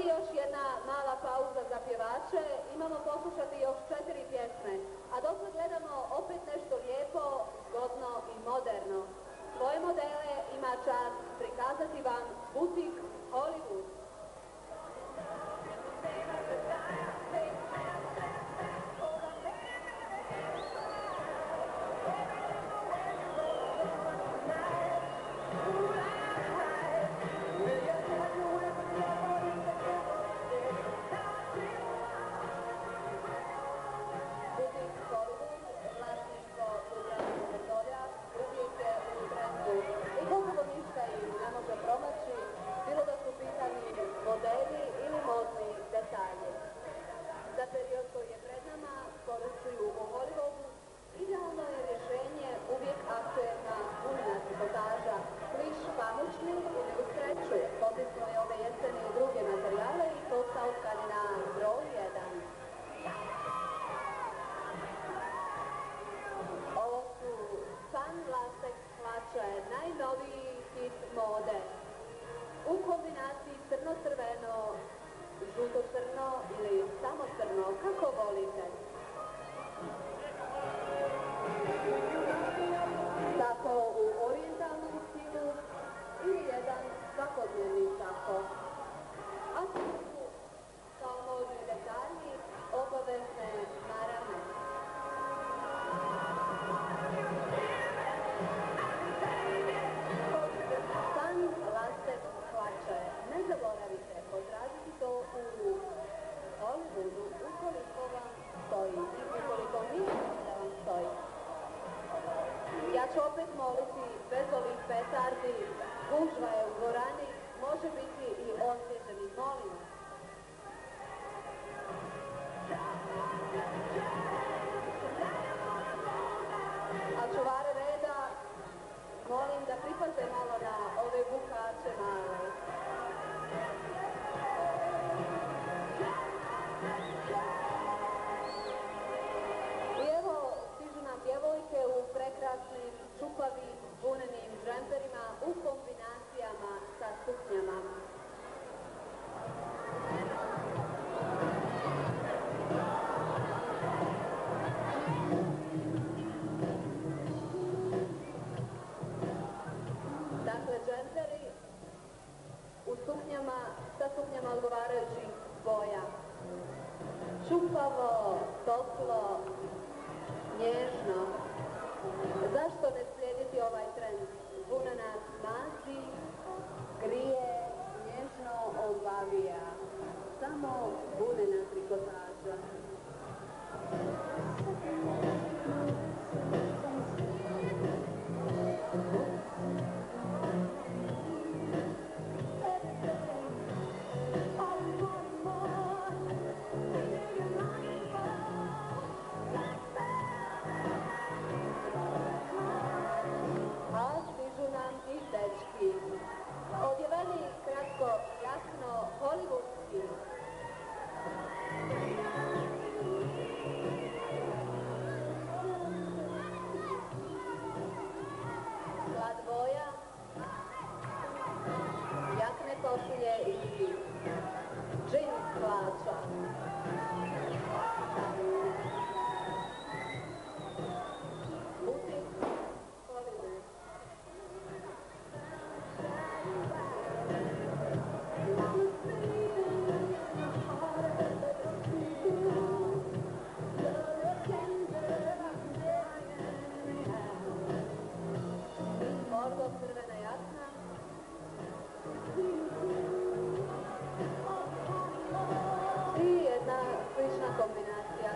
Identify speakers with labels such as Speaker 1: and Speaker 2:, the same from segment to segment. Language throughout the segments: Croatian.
Speaker 1: Slijedi još jedna mala pauza za pjevače, imamo poslušati još 4 pjesme, a dok gledamo opet nešto lijepo, zgodno i moderno. Svoje modele ima čast prikazati vam butik Hollywood. Modeli ili modni detalji. Za period koji je pred nama, poručuju u Hollywoodu, idealno je rješenje uvijek aktuelna punina trikotaža. Kliš pamučni ili usrećuje. Potisno je ove jesene i druge materijale i to sa tkanina broj 1. Ovo su Sun Latex hlače, najnoviji hit mode. U kombinaciji crno-crveno, žuto-crno ili samo crno, kako volite. Tako u orijentalnom stilu ili jedan svakodnevni tako. A tu su kao modni detalji obavezne marame. Sun Latex hlače. Ne zaboravite potražiti to u Hollywoodu ukoliko vam stoji i ukoliko mislite da vam stoji. Ja ću opet moliti bez ovih petardi, gužva je u dvorani, može biti i osvježenih, molim vas. A čuvare reda, molim da pripaze malo na ove bukače male. I evo, stižu nam djevojke u prekrasnim, čupavim, vunenim džemperima u kombinacijama sa suknjama. Dakle, džemperi u suknjama, sa suknjama odgovarajućih boja. Čupavo, toplo, nježno. Zašto ne slijediti ovaj trend? Vuna nas mazi, grije, nježno obavija. Samo vunena trikotaža. Odjeveni kratko, jasno, hollywoodski. Slat boja, jakne košulje i džins hlača. Butik Hollywood. Bordo crvena jasna. I jedna slična kombinacija.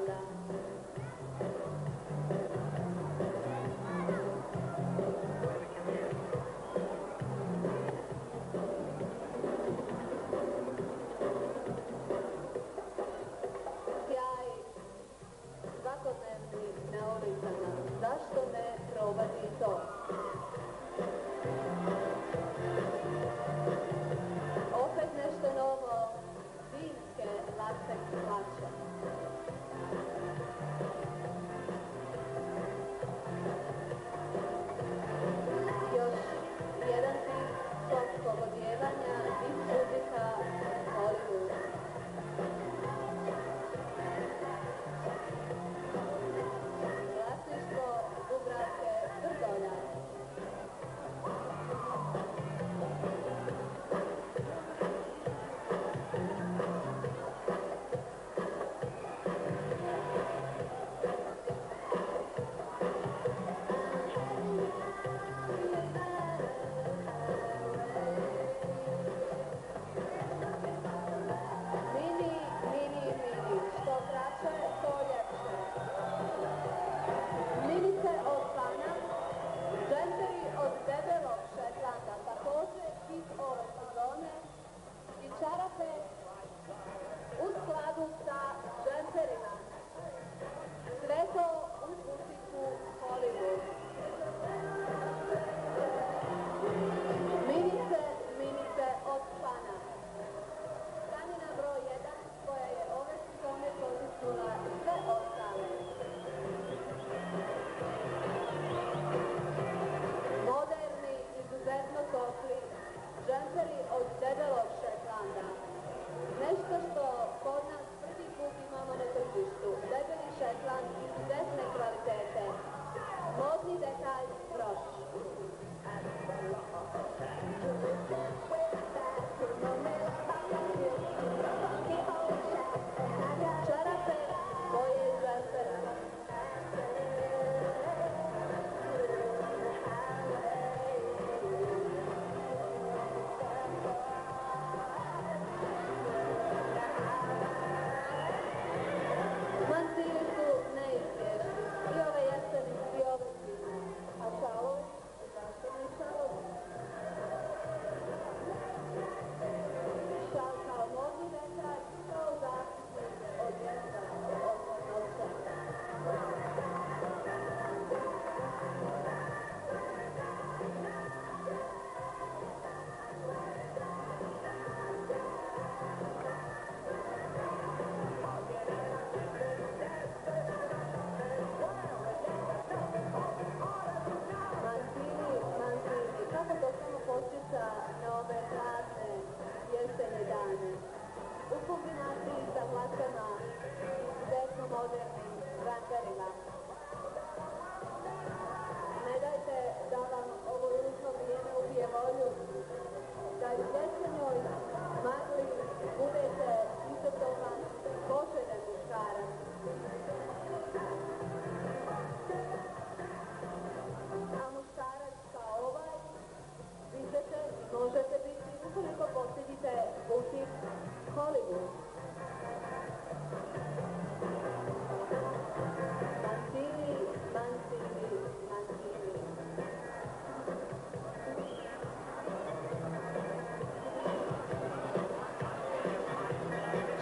Speaker 1: Šetlanda. Sjaj svakodnevni na ulicama, zašto ne probati i to? Opet nešto novo, vinske latex hlače. Još jedan tip sopskog odjevanja iz muzika Hollywood. Vlasništvo Dubravke Vrdoljak. Što kraće, to ljepše. Minice od pana, džemperi od debelog Šetlanda, također hit ove sezone i čarape u skladu sa džemperima. Sve to u butiku Hollywood. Minice od pana. Tkanina broj 1 koja je ove sezone potisnula sve ostale. Moderni, izuzetno topli, džemperi od debelog Šetlanda. Nešto što kod nas prvi put imamo na tržištu. Debeli Šetland izuzetne kvalitete. Modni detalj broš. Čarape boje džempera. Mancili su neizbježni. I ove jeseni i ove zime. A šalovi? Zašto ne šalovi? Šal kao modni detalj, kao zaštitnik od vjetra, od noća. Mancini, kako to samo podsjeća na ove hladne jesene dane. U kombinaciji sa hlačama izuzetno modernim džemperima. Ne dajte da vam ovo ružno vrijeme ubije volju, da u jesenjoj magli budete izazovan poželjen muškarac. A muškarac kao ovaj vidite i možete biti ukoliko posjetite butik Hollywood. Mancini.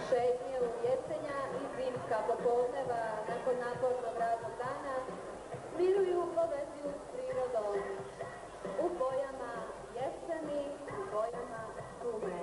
Speaker 1: Šetnje u jesenja i zimska popodneva nakon napornog radnog dana miruju poveziju s prirodom. U bojama jeseni, u bojama šume.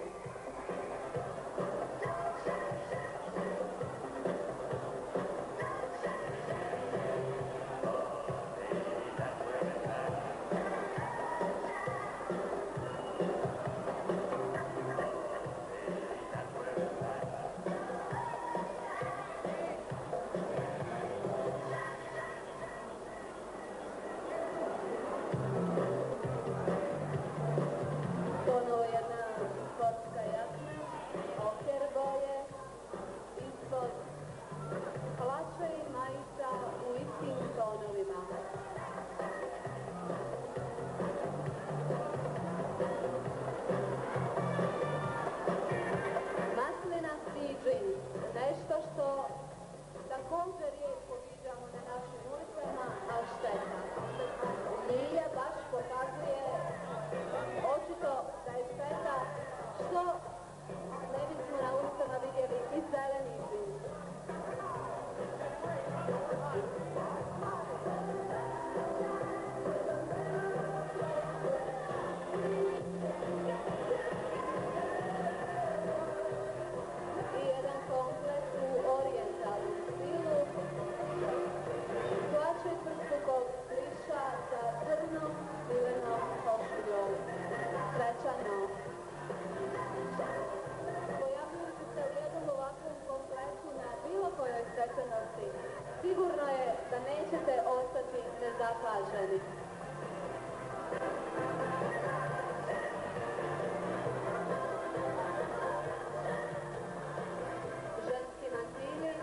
Speaker 1: sigurno je da nećete ostati nezapaženi. Ženski mantili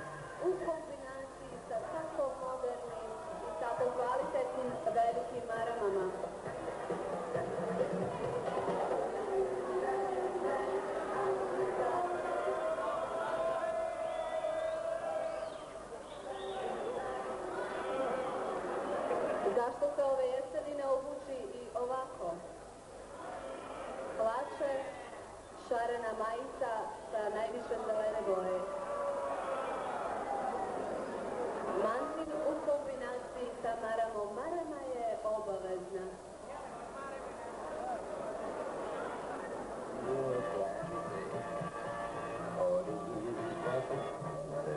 Speaker 1: u kombinaciji sa tako modernim i tako kvalitetnim velikim maramama. Zašto se ove jeseni ne obuči i ovako? Hlače, šarena majica sa najviše zelene boje. Mantil u kombinaciji sa maramom. Marama je obavezna.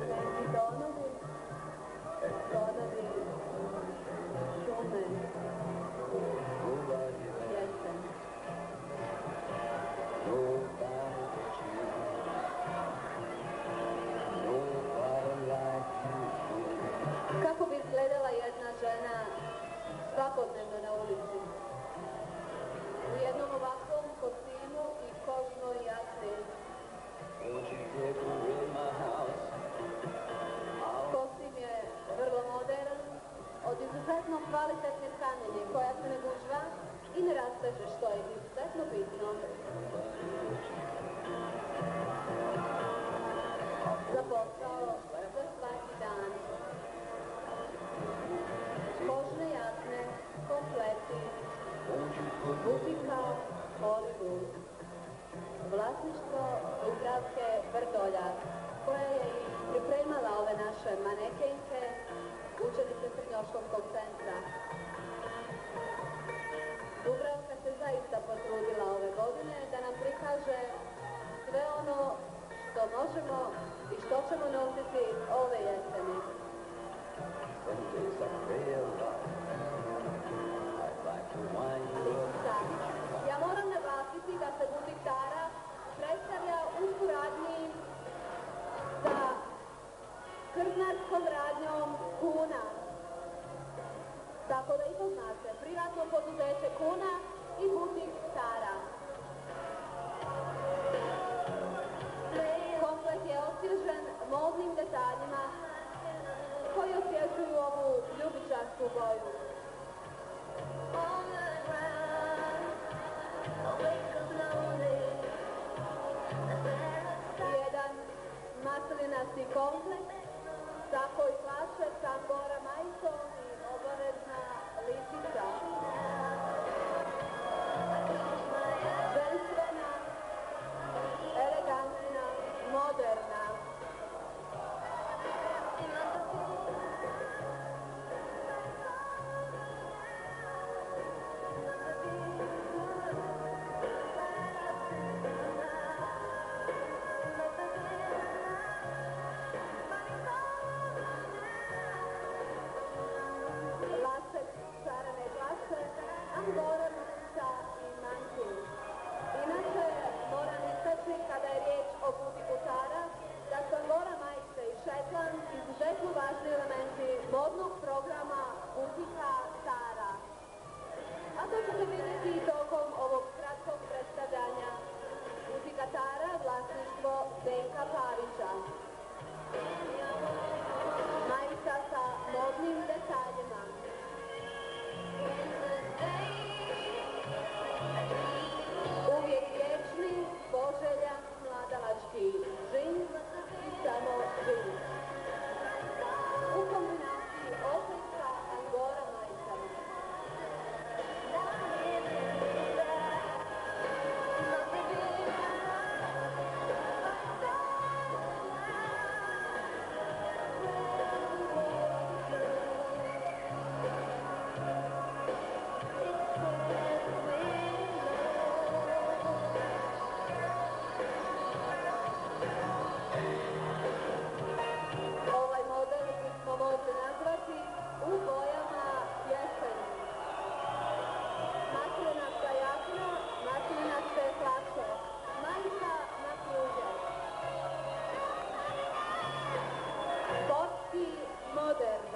Speaker 1: Neki tonovi, tonovi šume, jesen. Kako bi izgledala jedna žena svakodnevno na ulici? U jednom ovakvom kostimu i kožnoj jakni. Kostim je vrlo modern, od izuzetno kvalitetne tkanine koja se ne gužva i ne rasteže, što je izuzetno bitno. Za posao, za svaki dan. Kožne jakne, kompleti, butika Hollywood. Vlasništvo Dubravke Vrdoljak, koja je i pripremala ove naše manekenke, učenice Srednjoškolskog centra. Dubravka se zaista potrudila ove godine da nam prikaže sve ono što možemo i što ćemo nositi ove jeseni. Ja moram naglasiti da se butik Tara predstavlja u suradnji sa krznarskom radnjom Kuna. Tako da i to znate, privatno poduzeće Kuna i butik Tara. Komplet je osvježen modnim detaljima koji osvježuju ovu ljubičarsku boju. Jedan maslinasti komplet, tako i hlače sa Angora majicom i obavezna lisica. Ženstvena, elegantna, moderna.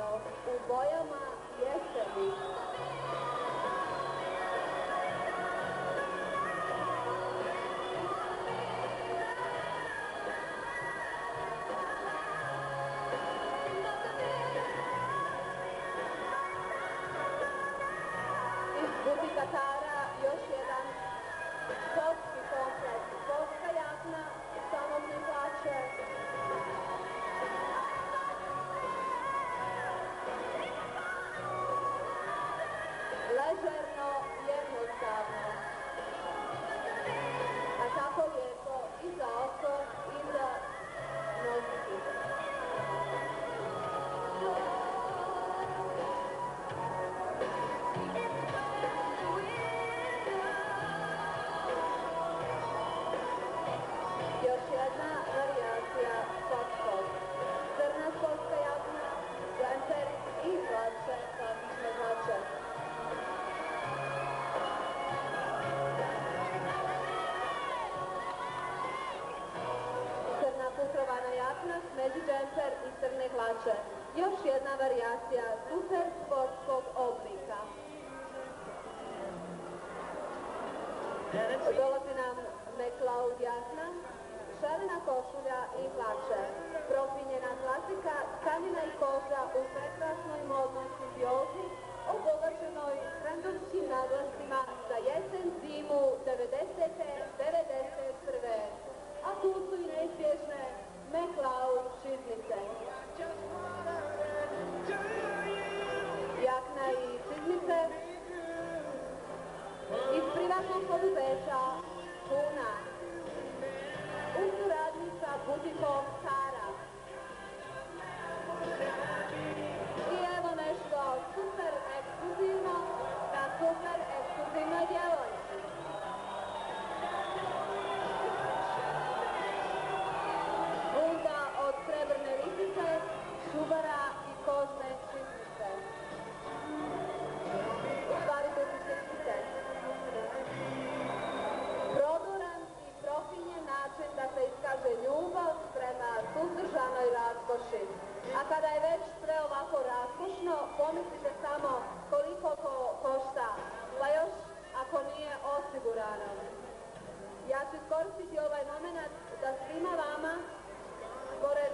Speaker 1: ležerno u bojama jeseni. Iz butika Tara još jedan sportski kompleks, sportska jakna, samotne hlače. Ležerno, jednostavno. A kako lijepo i za oko i za nositi. Još jedna varijacija Foxpot. Crna sportska jakna, džemper i hlače, klasične hlače. Crna putrovana jakna, smeđi džemper i crne hlače. Još jedna varijacija super sportskog oblika. Dolazi nam McLeod jakna, šarena košulja i hlače. Profinjena klasika, tkanina i koža u prekrasnoj modnoj simbiozi, obogaćenoj trendovskim naglascima za jesen, zimu, 90. 91. A tu su i neizbježne McLeod čizmice. Jakna i čizmice iz privatnog poduzeća Puna u suradnji sa butikom Tara. I evo nešto super ekskluzivno na super ekskluzivnoj djevojci. Bunda od srebrne lisice, šubara i kožne čizmice. U stvari to su čizmice. Prodoran i profinjen način da se iskaže ljubav prema suzdržanoj raskoši. A kada je već sve ovako raskošno, pomislite samo koliko to košta, pa još ako nije osigurano. Ja ću iskoristiti ovaj moment da svima vama, pored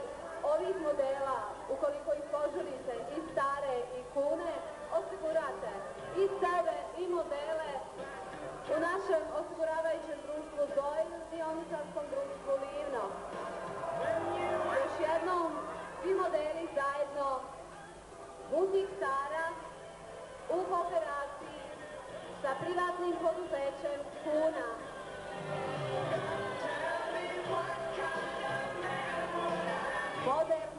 Speaker 1: ovih modela, ukoliko ih poželite, i stare i kune, osigurate i sebe i modele u našem osiguravajućem društvu Zojl i dioničarskom društvu Livno. Još jednom, svi modeli zajedno, butik Tara u kooperaciji sa privatnim poduzećem Puna. Model